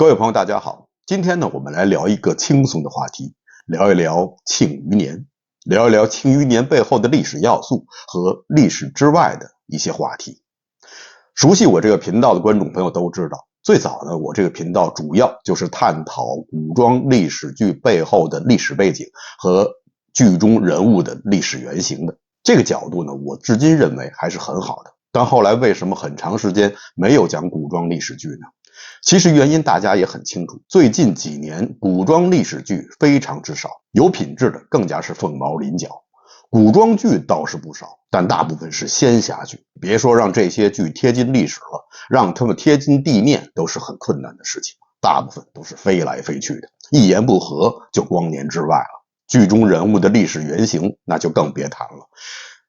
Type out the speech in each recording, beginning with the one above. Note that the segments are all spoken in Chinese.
各位朋友大家好，今天呢我们来聊一个轻松的话题，聊一聊庆余年，聊一聊庆余年背后的历史要素和历史之外的一些话题。熟悉我这个频道的观众朋友都知道，最早呢我这个频道主要就是探讨古装历史剧背后的历史背景和剧中人物的历史原型的。这个角度呢我至今认为还是很好的，但后来为什么很长时间没有讲古装历史剧呢？其实原因大家也很清楚，最近几年古装历史剧非常之少，有品质的更加是凤毛麟角。古装剧倒是不少，但大部分是仙侠剧，别说让这些剧贴近历史了，让他们贴近地面都是很困难的事情，大部分都是飞来飞去的，一言不合就光年之外了。剧中人物的历史原型那就更别谈了，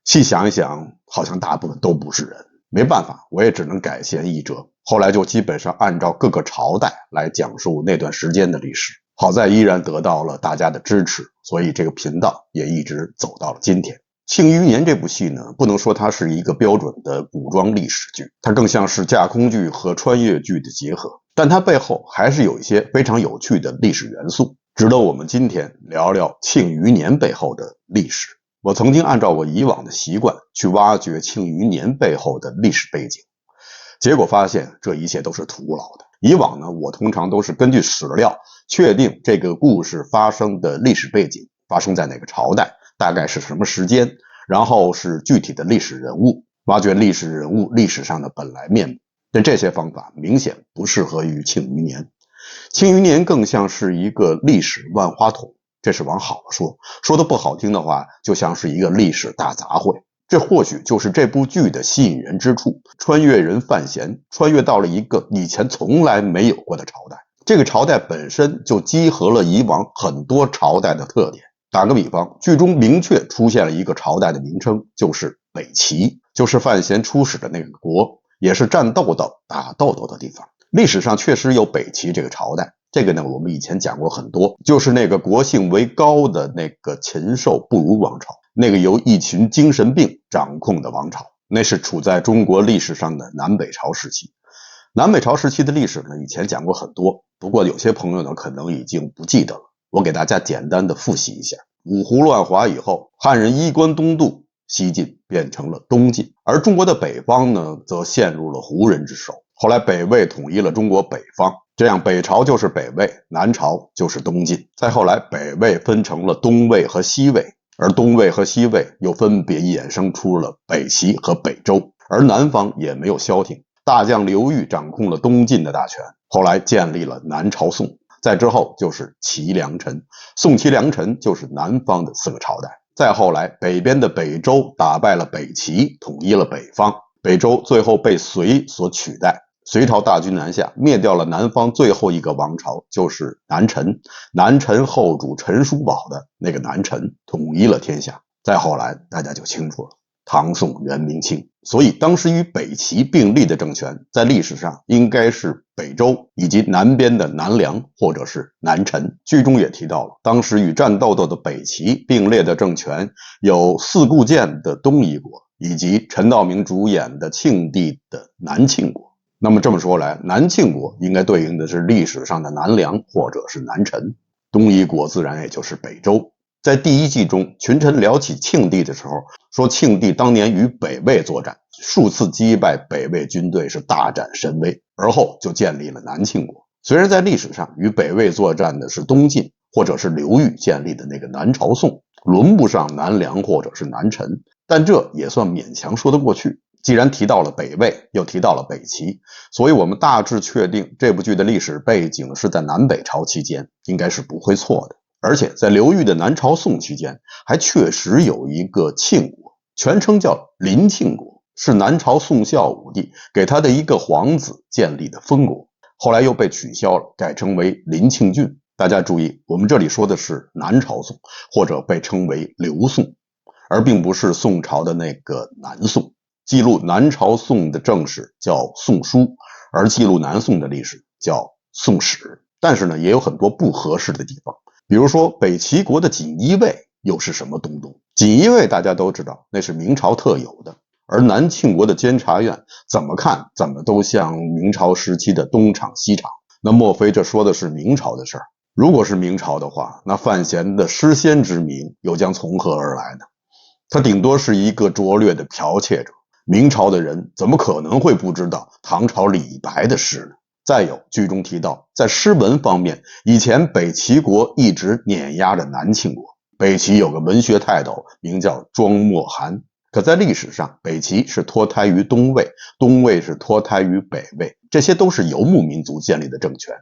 细想一想，好像大部分都不是人。没办法，我也只能改弦易辙，后来就基本上按照各个朝代来讲述那段时间的历史。好在依然得到了大家的支持，所以这个频道也一直走到了今天。庆余年这部戏呢，不能说它是一个标准的古装历史剧，它更像是架空剧和穿越剧的结合，但它背后还是有一些非常有趣的历史元素，值得我们今天聊聊庆余年背后的历史。我曾经按照我以往的习惯去挖掘庆余年背后的历史背景，结果发现这一切都是徒劳的。以往呢，我通常都是根据史料确定这个故事发生的历史背景，发生在哪个朝代，大概是什么时间，然后是具体的历史人物，挖掘历史人物历史上的本来面目。但这些方法明显不适合于庆余年，庆余年更像是一个历史万花筒。这是往好了说，说的不好听的话，就像是一个历史大杂烩。这或许就是这部剧的吸引人之处。穿越人范闲穿越到了一个以前从来没有过的朝代，这个朝代本身就集合了以往很多朝代的特点。打个比方，剧中明确出现了一个朝代的名称，就是北齐，就是范闲出使的那个国，也是战斗斗、打豆豆的地方。历史上确实有北齐这个朝代，这个呢我们以前讲过很多，就是那个国姓为高的那个禽兽不如王朝，那个由一群精神病掌控的王朝，那是处在中国历史上的南北朝时期。南北朝时期的历史呢以前讲过很多，不过有些朋友呢可能已经不记得了，我给大家简单的复习一下。五胡乱华以后，汉人衣冠东渡，西晋变成了东晋，而中国的北方呢则陷入了胡人之手。后来北魏统一了中国北方，这样北朝就是北魏，南朝就是东晋。再后来北魏分成了东魏和西魏，而东魏和西魏又分别衍生出了北齐和北周，而南方也没有消停，大将刘裕掌控了东晋的大权，后来建立了南朝宋，再之后就是齐梁陈，宋齐梁陈就是南方的4个朝代。再后来北边的北周打败了北齐，统一了北方，北周最后被隋所取代，隋朝大军南下，灭掉了南方最后一个王朝，就是南陈。南陈后主陈叔宝的那个南陈统一了天下。再后来大家就清楚了，唐宋元明清。所以当时与北齐并立的政权在历史上应该是北周以及南边的南梁或者是南陈。剧中也提到了，当时与战斗斗的北齐并列的政权有四顾剑的东夷国，以及陈道明主演的庆帝的南庆国。那么这么说来，南庆国应该对应的是历史上的南梁或者是南陈，东夷国自然也就是北周。在第1季中，群臣聊起庆帝的时候，说庆帝当年与北魏作战，数次击败北魏军队，是大展神威，而后就建立了南庆国。虽然在历史上与北魏作战的是东晋或者是刘裕建立的那个南朝宋，轮不上南梁或者是南陈，但这也算勉强说得过去。既然提到了北魏，又提到了北齐，所以我们大致确定这部剧的历史背景是在南北朝期间，应该是不会错的。而且在刘裕的南朝宋期间，还确实有一个庆国，全称叫临庆国，是南朝宋孝武帝给他的一个皇子建立的封国，后来又被取消了，改称为临庆郡。大家注意，我们这里说的是南朝宋，或者被称为刘宋，而并不是宋朝的那个南宋。记录南朝宋的正史叫宋书，而记录南宋的历史叫宋史。但是呢，也有很多不合适的地方，比如说北齐国的锦衣卫又是什么东东？锦衣卫大家都知道，那是明朝特有的，而南庆国的监察院怎么看怎么都像明朝时期的东厂西厂，那莫非这说的是明朝的事儿？如果是明朝的话，那范闲的诗仙之名又将从何而来呢？他顶多是一个拙劣的剽窃者，明朝的人怎么可能会不知道唐朝李白的诗呢？再有，剧中提到，在诗文方面，以前北齐国一直碾压着南庆国。北齐有个文学泰斗，名叫庄莫涵。可在历史上，北齐是脱胎于东魏，东魏是脱胎于北魏，这些都是游牧民族建立的政权，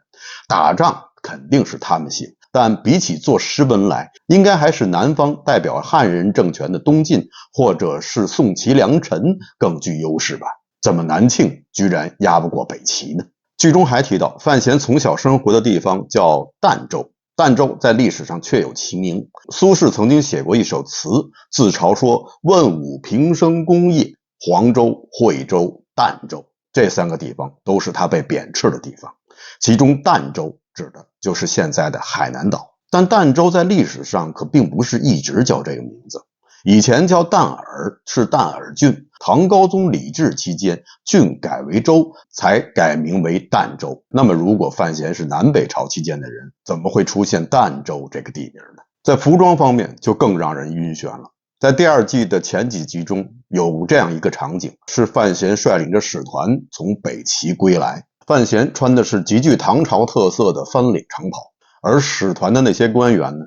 打仗肯定是他们行。但比起做诗文来，应该还是南方代表汉人政权的东晋，或者是宋齐梁陈更具优势吧？怎么南庆居然压不过北齐呢？剧中还提到，范闲从小生活的地方叫儋州，儋州在历史上确有其名。苏轼曾经写过一首词，自嘲说：问武平生功业，黄州、惠州、儋州，这三个地方都是他被贬斥的地方。其中儋州指的就是现在的海南岛，但儋州在历史上可并不是一直叫这个名字，以前叫儋尔，是儋尔郡。唐高宗李治期间，郡改为州，才改名为儋州。那么如果范闲是南北朝期间的人，怎么会出现儋州这个地名呢？在服装方面就更让人晕眩了。在第二季的前几集中，有这样一个场景，是范闲率领着使团从北齐归来。范闲穿的是极具唐朝特色的翻领长袍，而使团的那些官员呢，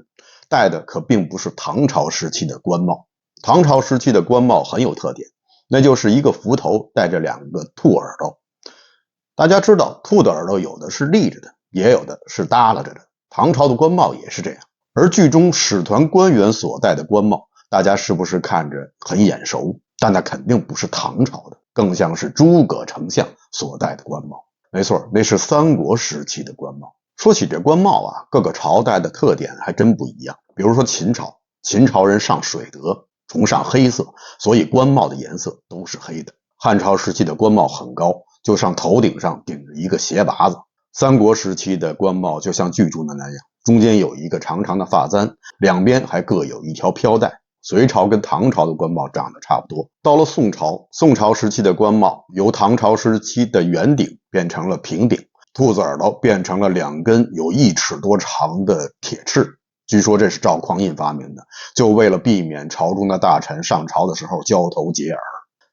戴的可并不是唐朝时期的官帽。唐朝时期的官帽很有特点，那就是一个幞头带着两个兔耳朵。大家知道，兔的耳朵有的是立着的，也有的是耷拉着的。唐朝的官帽也是这样。而剧中使团官员所戴的官帽，大家是不是看着很眼熟？但那肯定不是唐朝的，更像是诸葛丞相所戴的官帽。没错，那是三国时期的官帽。说起这官帽啊，各个朝代的特点还真不一样。比如说秦朝，秦朝人上水德，崇尚黑色，所以官帽的颜色都是黑的。汉朝时期的官帽很高，就像头顶上顶着一个鞋拔子。三国时期的官帽就像剧中的那样，中间有一个长长的发簪，两边还各有一条飘带。隋朝跟唐朝的官帽长得差不多。到了宋朝，宋朝时期的官帽由唐朝时期的圆顶变成了平顶，兔子耳朵变成了两根有1尺多长的铁翅。据说这是赵匡胤发明的，就为了避免朝中的大臣上朝的时候交头接耳。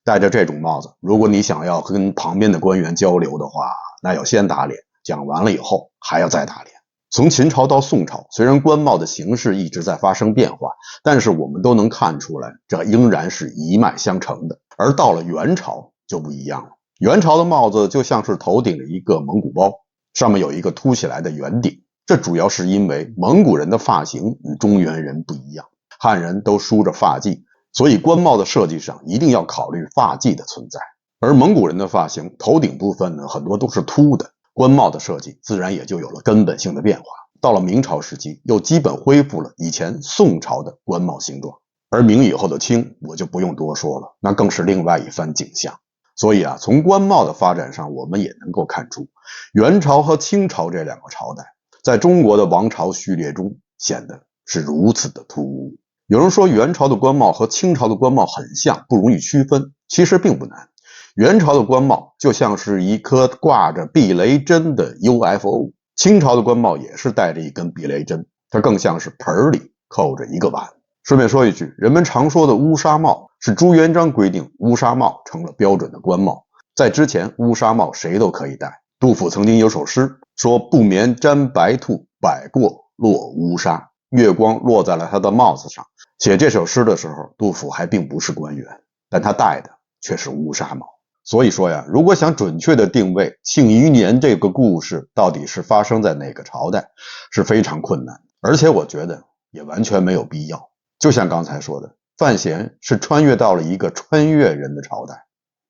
戴着这种帽子，如果你想要跟旁边的官员交流的话，那要先打脸，讲完了以后还要再打脸。从秦朝到宋朝，虽然官帽的形式一直在发生变化，但是我们都能看出来，这仍然是一脉相承的。而到了元朝就不一样了，元朝的帽子就像是头顶着一个蒙古包，上面有一个凸起来的圆顶。这主要是因为蒙古人的发型与中原人不一样，汉人都梳着发髻，所以官帽的设计上一定要考虑发髻的存在。而蒙古人的发型头顶部分呢，很多都是秃的，官帽的设计自然也就有了根本性的变化。到了明朝时期，又基本恢复了以前宋朝的官帽形状。而明以后的清，我就不用多说了，那更是另外一番景象。所以啊，从官帽的发展上，我们也能够看出，元朝和清朝这两个朝代在中国的王朝序列中显得是如此的突兀。有人说元朝的官帽和清朝的官帽很像，不容易区分，其实并不难。元朝的官帽就像是一颗挂着避雷针的 UFO， 清朝的官帽也是带着一根避雷针，它更像是盆里扣着一个碗。顺便说一句，人们常说的乌纱帽是朱元璋规定乌纱帽成了标准的官帽，在之前乌纱帽谁都可以戴。杜甫曾经有首诗说：不眠沾白兔，百过落乌纱。月光落在了他的帽子上。写这首诗的时候，杜甫还并不是官员，但他戴的却是乌纱帽。所以说呀，如果想准确的定位庆余年这个故事到底是发生在哪个朝代，是非常困难，而且我觉得也完全没有必要。就像刚才说的，范闲是穿越到了一个穿越人的朝代，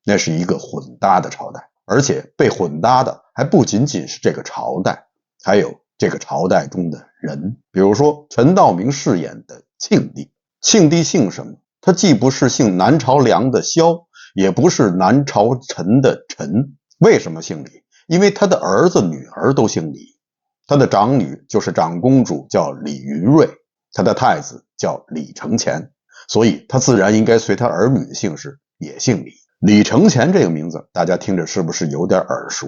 那是一个混搭的朝代，而且被混搭的还不仅仅是这个朝代，还有这个朝代中的人。比如说陈道明饰演的庆帝，庆帝姓什么？他既不是姓南朝梁的萧，也不是南朝陈的陈。为什么姓李？因为他的儿子女儿都姓李，他的长女就是长公主叫李云瑞，他的太子叫李承乾，所以他自然应该随他儿女的姓氏也姓李。李承乾这个名字大家听着是不是有点耳熟？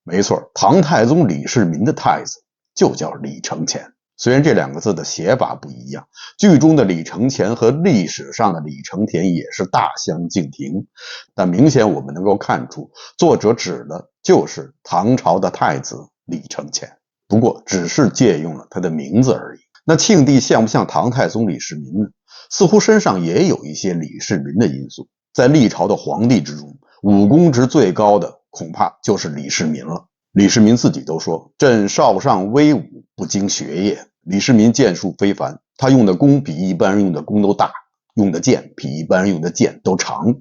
没错，唐太宗李世民的太子就叫李承乾。虽然这两个字的写法不一样，剧中的李承乾和历史上的李承乾也是大相径庭，但明显我们能够看出，作者指的就是唐朝的太子李承乾，不过只是借用了他的名字而已。那庆帝像不像唐太宗李世民呢？似乎身上也有一些李世民的因素。在历朝的皇帝之中，武功值最高的恐怕就是李世民了。李世民自己都说：“朕少上威武，不经学业。”李世民剑术非凡，他用的弓比一般人用的弓都大，用的剑比一般人用的剑都长。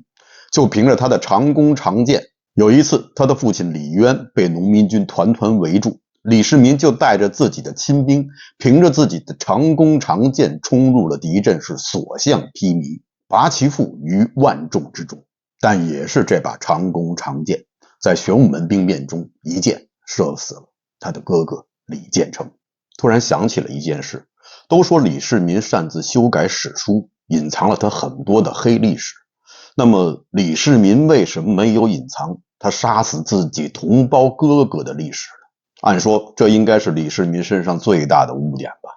就凭着他的长弓长剑，有一次他的父亲李渊被农民军团团围住，李世民就带着自己的亲兵，凭着自己的长弓长剑冲入了敌阵，是所向披靡，拔其父于万众之中。但也是这把长弓长剑，在玄武门兵变中一箭射死了他的哥哥李建成。突然想起了一件事，都说李世民擅自修改史书，隐藏了他很多的黑历史。那么李世民为什么没有隐藏他杀死自己同胞哥哥的历史呢？按说这应该是李世民身上最大的污点吧。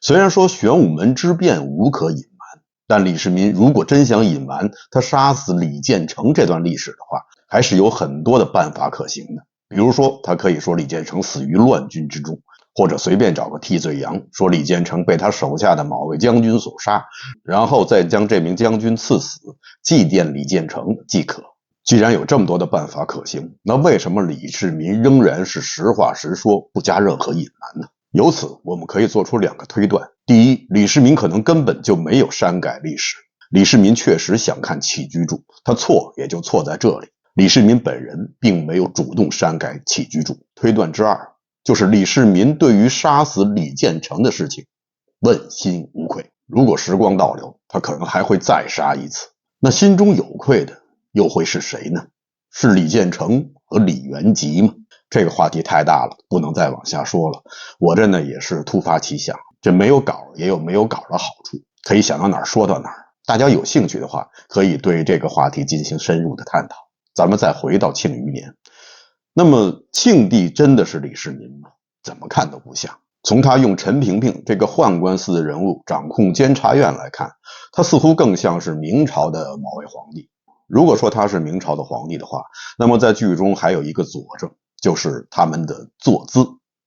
虽然说玄武门之变无可隐瞒，但李世民如果真想隐瞒他杀死李建成这段历史的话，还是有很多的办法可行的。比如说他可以说李建成死于乱军之中，或者随便找个替罪羊，说李建成被他手下的某位将军所杀，然后再将这名将军赐死，祭奠李建成即可。既然有这么多的办法可行，那为什么李世民仍然是实话实说，不加任何隐瞒呢？由此我们可以做出两个推断。第一，李世民可能根本就没有删改历史，李世民确实想看起居注，他错也就错在这里，李世民本人并没有主动删改起居注。推断之二，就是李世民对于杀死李建成的事情问心无愧，如果时光倒流，他可能还会再杀一次。那心中有愧的又会是谁呢？是李建成和李元吉吗？这个话题太大了，不能再往下说了。我这呢也是突发奇想，这没有稿也有没有稿的好处，可以想到哪儿说到哪儿。大家有兴趣的话，可以对这个话题进行深入的探讨。咱们再回到庆余年，那么庆帝真的是李世民吗？怎么看都不像。从他用陈萍萍这个宦官似的人物掌控监察院来看，他似乎更像是明朝的某位皇帝。如果说他是明朝的皇帝的话，那么在剧中还有一个佐证，就是他们的坐姿。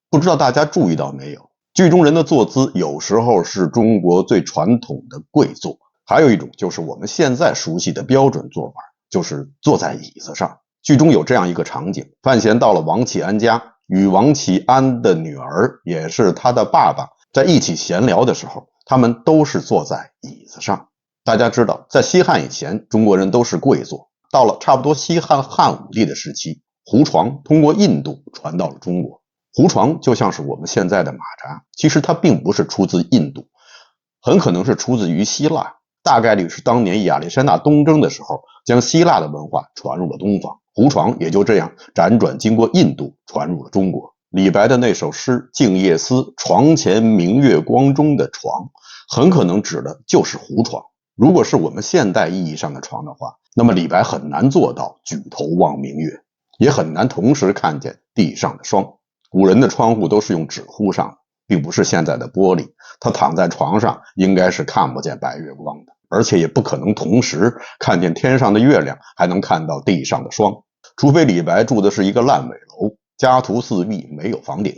不知道大家注意到没有，剧中人的坐姿有时候是中国最传统的跪坐，还有一种就是我们现在熟悉的标准做法，就是坐在椅子上。剧中有这样一个场景，范闲到了王启安家，与王启安的女儿也是他的爸爸在一起闲聊的时候，他们都是坐在椅子上。大家知道，在西汉以前，中国人都是跪坐，到了差不多西汉汉武帝的时期，胡床通过印度传到了中国。胡床就像是我们现在的马扎，其实它并不是出自印度，很可能是出自于希腊，大概率是当年亚历山大东征的时候，将希腊的文化传入了东方，胡床也就这样辗转经过印度传入了中国。李白的那首诗《静夜思》，床前明月光中的床，很可能指的就是胡床。如果是我们现代意义上的床的话，那么李白很难做到举头望明月，也很难同时看见地上的霜。古人的窗户都是用纸糊上的，并不是现在的玻璃，他躺在床上应该是看不见白月光的，而且也不可能同时看见天上的月亮，还能看到地上的霜。除非李白住的是一个烂尾楼，家徒四壁，没有房顶，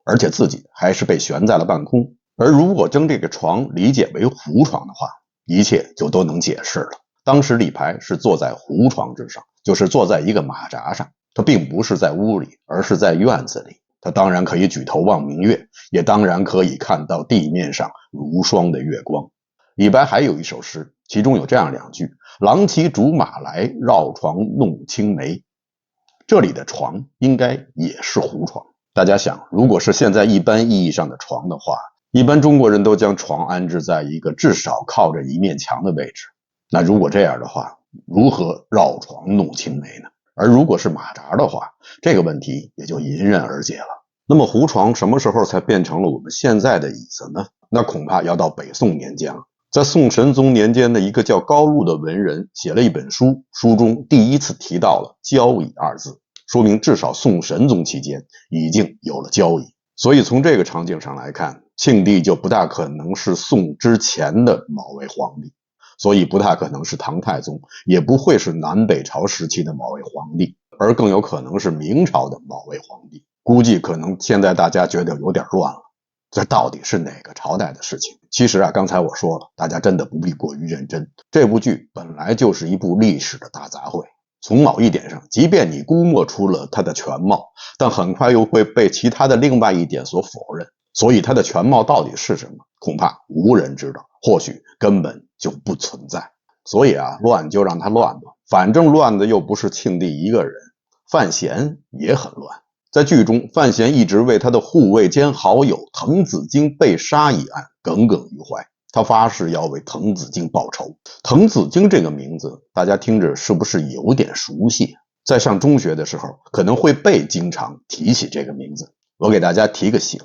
而且自己还是被悬在了半空。而如果将这个床理解为胡床的话，一切就都能解释了。当时李白是坐在胡床之上，就是坐在一个马扎上，他并不是在屋里，而是在院子里。他当然可以举头望明月，也当然可以看到地面上如霜的月光。李白还有一首诗，其中有这样两句：郎骑竹马来，绕床弄青梅。这里的床应该也是胡床。大家想，如果是现在一般意义上的床的话，一般中国人都将床安置在一个至少靠着一面墙的位置。那如果这样的话，如何绕床弄青梅呢？而如果是马扎的话，这个问题也就迎刃而解了。那么胡床什么时候才变成了我们现在的椅子呢？那恐怕要到北宋年间了。在宋神宗年间的一个叫高禄的文人写了一本书，书中第一次提到了交椅二字，说明至少宋神宗期间已经有了交易。所以从这个场景上来看，庆帝就不大可能是宋之前的某位皇帝，所以不大可能是唐太宗，也不会是南北朝时期的某位皇帝，而更有可能是明朝的某位皇帝。估计可能现在大家觉得有点乱了，这到底是哪个朝代的事情？其实刚才我说了，大家真的不必过于认真。这部剧本来就是一部历史的大杂烩，从某一点上，即便你估摸出了它的全貌，但很快又会被其他的另外一点所否认。所以它的全貌到底是什么，恐怕无人知道，或许根本就不存在。所以乱就让它乱吧，反正乱的又不是庆帝一个人，范闲也很乱。在剧中，范闲一直为他的护卫兼好友滕子京被杀一案耿耿于怀，他发誓要为滕子京报仇。滕子京这个名字，大家听着是不是有点熟悉？在上中学的时候，可能会被经常提起这个名字。我给大家提个醒：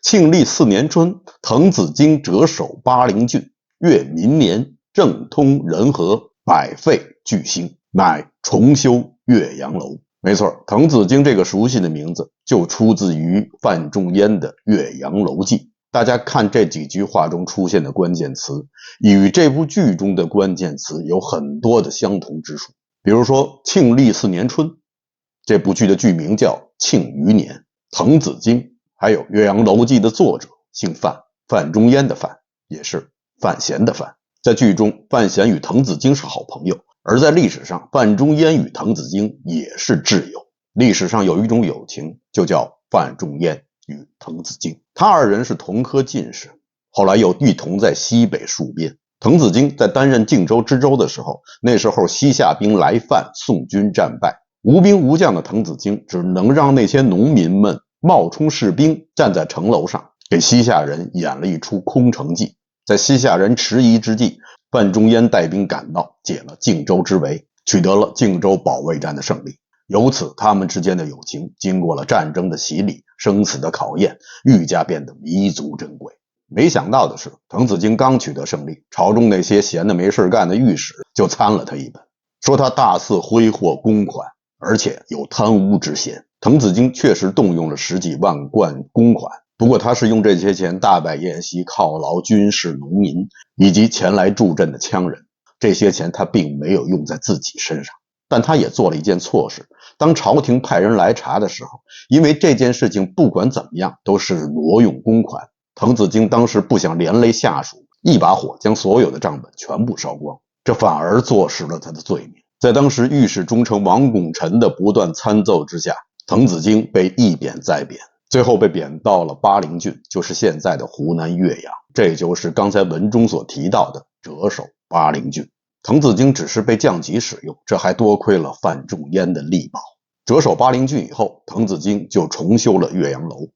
庆历4年春，滕子京谪守巴陵郡，越民年，政通人和，百废具兴，乃重修岳阳楼。没错，滕子京这个熟悉的名字就出自于范仲淹的《岳阳楼记》。大家看这几句话中出现的关键词，与这部剧中的关键词有很多的相同之处。比如说庆历4年春，这部剧的剧名叫庆余年，滕子京还有《岳阳楼记》的作者姓范，范仲淹的范也是范闲的范。在剧中，范闲与滕子京是好朋友，而在历史上，范仲淹与滕子京也是挚友。历史上有一种友情，就叫范仲淹与滕子京。他二人是同科进士，后来又一同在西北戍边。滕子京在担任靖州知州的时候，那时候西夏兵来犯，宋军战败，无兵无将的滕子京只能让那些农民们冒充士兵，站在城楼上给西夏人演了一出空城计。在西夏人迟疑之际，范仲淹带兵赶到，解了靖州之围，取得了靖州保卫战的胜利。由此，他们之间的友情经过了战争的洗礼、生死的考验，愈加变得弥足珍贵。没想到的是，滕子京刚取得胜利，朝中那些闲的没事干的御史就参了他一本，说他大肆挥霍公款，而且有贪污之嫌。滕子京确实动用了10几万贯公款，不过他是用这些钱大摆宴席犒劳军士、农民以及前来助阵的羌人，这些钱他并没有用在自己身上。但他也做了一件错事，当朝廷派人来查的时候，因为这件事情不管怎么样都是挪用公款，滕子京当时不想连累下属，一把火将所有的账本全部烧光，这反而坐实了他的罪名。在当时御史中丞王拱辰的不断参奏之下，滕子京被一贬再贬，最后被贬到了巴陵郡，就是现在的湖南岳阳，这就是刚才文中所提到的谪守巴陵郡。滕子京只是被降级使用，这还多亏了范仲淹的力保。谪守巴陵郡以后，滕子京就重修了岳阳楼。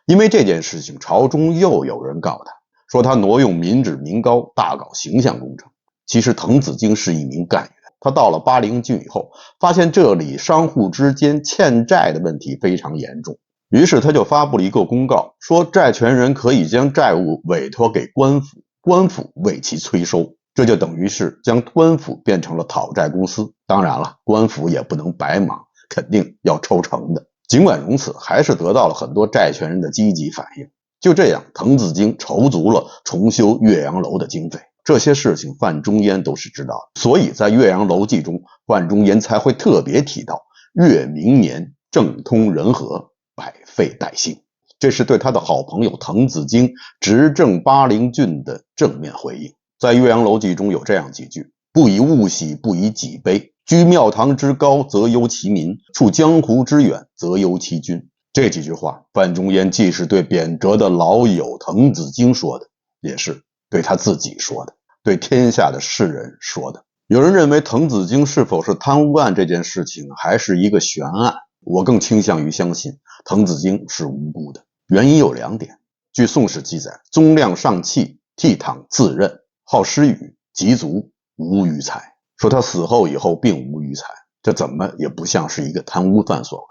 因为这件事情，朝中又有人告他，说他挪用民脂民膏，大搞形象工程。其实滕子京是一名干员，他到了巴陵郡以后，发现这里商户之间欠债的问题非常严重，于是他就发布了一个公告，说债权人可以将债务委托给官府，官府为其催收。这就等于是将官府变成了讨债公司。当然了，官府也不能白忙，肯定要抽成的。尽管如此，还是得到了很多债权人的积极反应。就这样，滕子京筹足了重修岳阳楼的经费。这些事情范仲淹都是知道的，所以在《岳阳楼记》中，范仲淹才会特别提到越明年，政通人和，百废待兴。这是对他的好朋友滕子京执政巴陵郡的正面回应。在《岳阳楼记》中有这样几句：不以物喜，不以己悲，居庙堂之高，则忧其民；处江湖之远，则忧其君。这几句话，范仲淹既是对贬谪的老友滕子京说的，也是对他自己说的，对天下的世人说的。有人认为滕子京是否是贪污案这件事情还是一个悬案，我更倾向于相信滕子京是无辜的。原因有2点。据《宋史》记载，宗亮上气，倜傥自任，好诗语，极足，无余财。说他死后以后并无余财，这怎么也不像是一个贪污犯所为。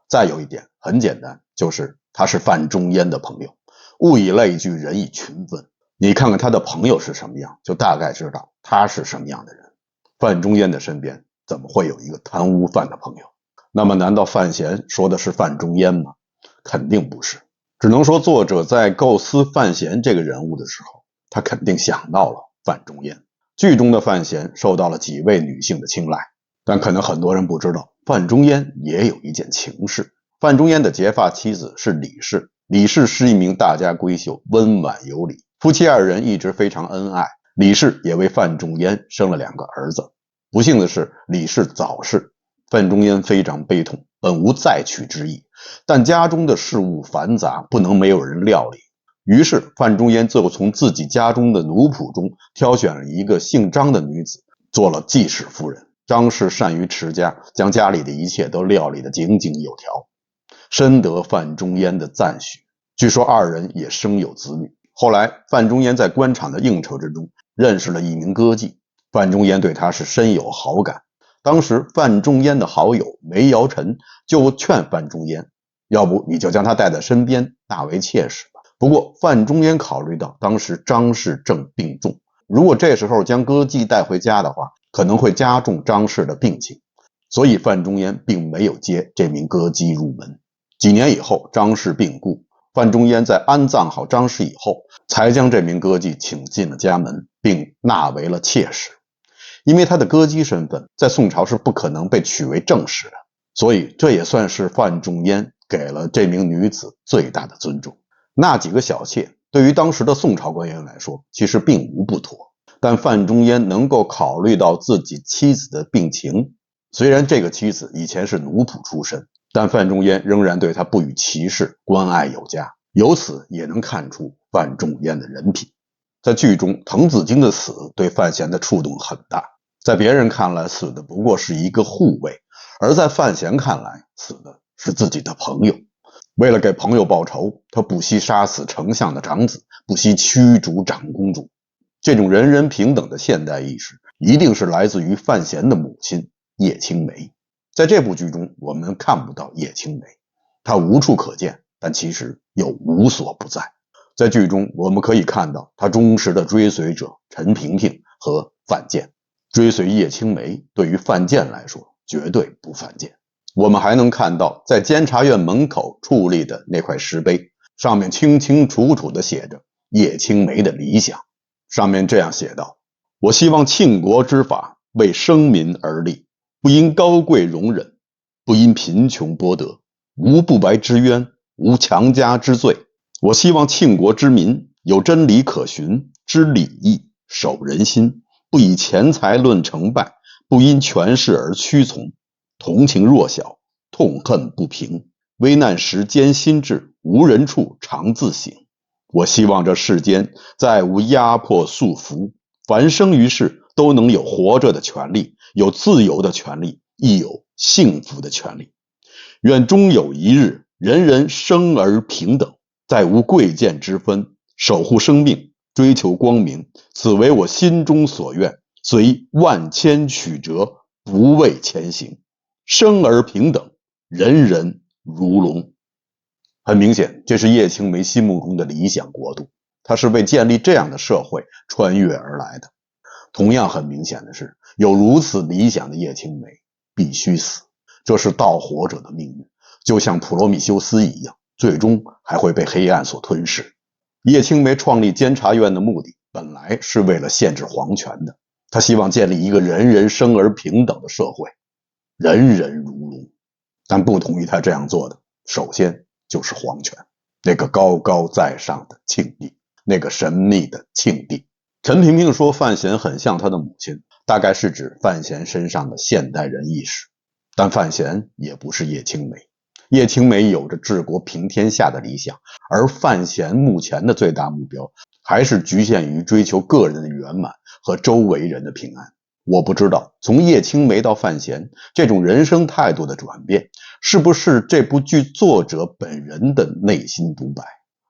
再有一点很简单，就是他是范仲淹的朋友。物以类聚，人以群分。你看看他的朋友是什么样，就大概知道他是什么样的人。范仲淹的身边怎么会有一个贪污犯的朋友？那么难道范闲说的是范仲淹吗？肯定不是，只能说作者在构思范闲这个人物的时候，他肯定想到了范仲淹。剧中的范闲受到了几位女性的青睐，但可能很多人不知道，范仲淹也有一件情事。范仲淹的结发妻子是李氏，李氏是一名大家闺秀，温婉有礼，夫妻二人一直非常恩爱。李氏也为范仲淹生了2个儿子。不幸的是，李氏早逝，范仲淹非常悲痛，本无再娶之意，但家中的事务繁杂，不能没有人料理。于是范仲淹就从自己家中的奴仆中挑选了一个姓张的女子，做了继室夫人。张氏善于持家，将家里的一切都料理得井井有条，深得范仲淹的赞许。据说二人也生有子女。后来范仲淹在官场的应酬之中认识了一名歌妓，范仲淹对他是深有好感。当时范仲淹的好友梅尧臣就劝范仲淹，要不你就将他带在身边，纳为妾室吧。不过范仲淹考虑到当时张氏正病重，如果这时候将歌妓带回家的话，可能会加重张氏的病情，所以范仲淹并没有接这名歌姬入门。几年以后，张氏病故，范仲淹在安葬好张氏以后，才将这名歌妓请进了家门，并纳为了妾室。因为他的歌姬身份在宋朝是不可能被取为正室的，所以这也算是范仲淹给了这名女子最大的尊重。那几个小妾对于当时的宋朝官员来说其实并无不妥，但范仲淹能够考虑到自己妻子的病情，虽然这个妻子以前是奴仆出身，但范仲淹仍然对她不予歧视，关爱有加，由此也能看出范仲淹的人品。在剧中，滕子京的死对范闲的触动很大，在别人看来死的不过是一个护卫，而在范闲看来死的是自己的朋友。为了给朋友报仇，他不惜杀死丞相的长子，不惜驱逐长公主。这种人人平等的现代意识一定是来自于范闲的母亲叶青梅。在这部剧中我们看不到叶青梅，她无处可见，但其实又无所不在。在剧中我们可以看到他忠实的追随者陈萍萍和范建。追随叶青梅对于范建来说绝对不犯贱。我们还能看到在监察院门口矗立的那块石碑，上面清清楚楚地写着叶青梅的理想。上面这样写道：我希望庆国之法为生民而立，不因高贵容忍，不因贫穷剥夺，无不白之冤，无强加之罪。我希望庆国之民有真理可循，知礼义，守人心，不以钱财论成败，不因权势而屈从，同情弱小，痛恨不平，危难时艰心志，无人处常自省。我希望这世间再无压迫束缚，凡生于世都能有活着的权利，有自由的权利，亦有幸福的权利。愿终有一日，人人生而平等，再无贵贱之分，守护生命，追求光明，此为我心中所愿，虽万千曲折，不畏前行。生而平等，人人如龙。很明显，这是叶青梅心目中的理想国度，她是为建立这样的社会穿越而来的。同样很明显的是，有如此理想的叶青梅必须死，这是盗火者的命运，就像普罗米修斯一样，最终还会被黑暗所吞噬。叶青梅创立监察院的目的本来是为了限制皇权的，她希望建立一个人人生而平等的社会，人人如龙。但不同于她这样做的，首先就是皇权，那个高高在上的庆帝，那个神秘的庆帝。陈萍萍说范闲很像他的母亲，大概是指范闲身上的现代人意识。但范闲也不是叶青梅，叶青梅有着治国平天下的理想，而范闲目前的最大目标还是局限于追求个人的圆满和周围人的平安。我不知道从叶青梅到范闲这种人生态度的转变，是不是这部剧作者本人的内心独白？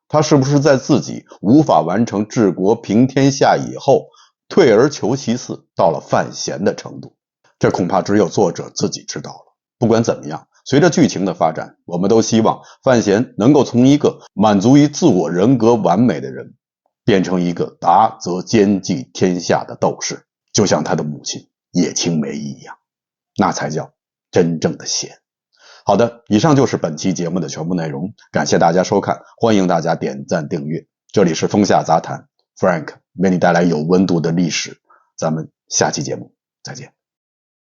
他是不是在自己无法完成治国平天下以后，退而求其次，到了范闲的程度？这恐怕只有作者自己知道了。不管怎么样，随着剧情的发展，我们都希望范闲能够从一个满足于自我人格完美的人，变成一个达则兼济天下的斗士，就像他的母亲叶青梅一样，那才叫真正的贤。好的，以上就是本期节目的全部内容，感谢大家收看，欢迎大家点赞订阅。这里是风下杂谈 ，Frank 为你带来有温度的历史，咱们下期节目再见。